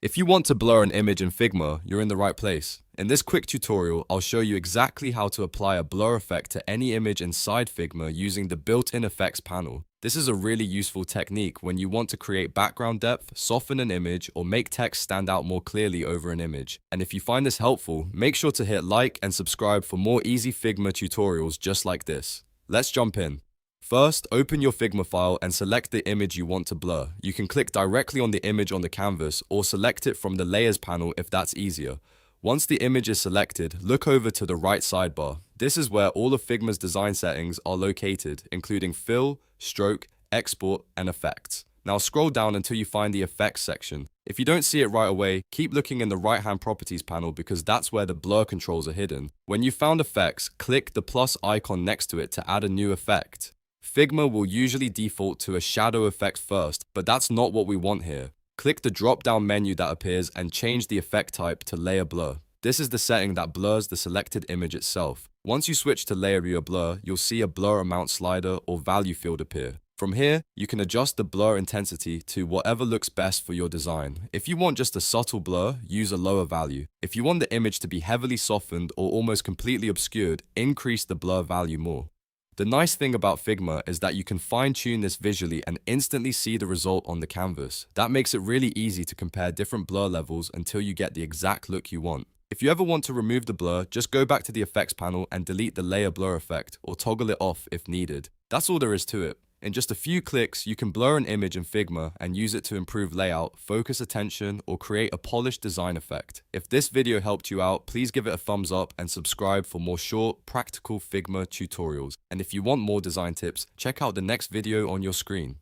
If you want to blur an image in Figma, you're in the right place. In this quick tutorial, I'll show you exactly how to apply a blur effect to any image inside Figma using the built-in effects panel. This is a really useful technique when you want to create background depth, soften an image, or make text stand out more clearly over an image. And if you find this helpful, make sure to hit like and subscribe for more easy Figma tutorials just like this. Let's jump in. First, open your Figma file and select the image you want to blur. You can click directly on the image on the canvas or select it from the Layers panel if that's easier. Once the image is selected, look over to the right sidebar. This is where all of Figma's design settings are located, including Fill, Stroke, Export, and Effects. Now scroll down until you find the Effects section. If you don't see it right away, keep looking in the right-hand Properties panel because that's where the blur controls are hidden. When you've found Effects, click the plus icon next to it to add a new effect. Figma will usually default to a shadow effect first, but that's not what we want here. Click the drop-down menu that appears and change the effect type to Layer Blur. This is the setting that blurs the selected image itself. Once you switch to Layer Viewer Blur, you'll see a blur amount slider or value field appear. From here, you can adjust the blur intensity to whatever looks best for your design. If you want just a subtle blur, use a lower value. If you want the image to be heavily softened or almost completely obscured, increase the blur value more. The nice thing about Figma is that you can fine-tune this visually and instantly see the result on the canvas. That makes it really easy to compare different blur levels until you get the exact look you want. If you ever want to remove the blur, just go back to the effects panel and delete the layer blur effect or toggle it off if needed. That's all there is to it. In just a few clicks, you can blur an image in Figma and use it to improve layout, focus attention, or create a polished design effect. If this video helped you out, please give it a thumbs up and subscribe for more short, practical Figma tutorials. And if you want more design tips, check out the next video on your screen.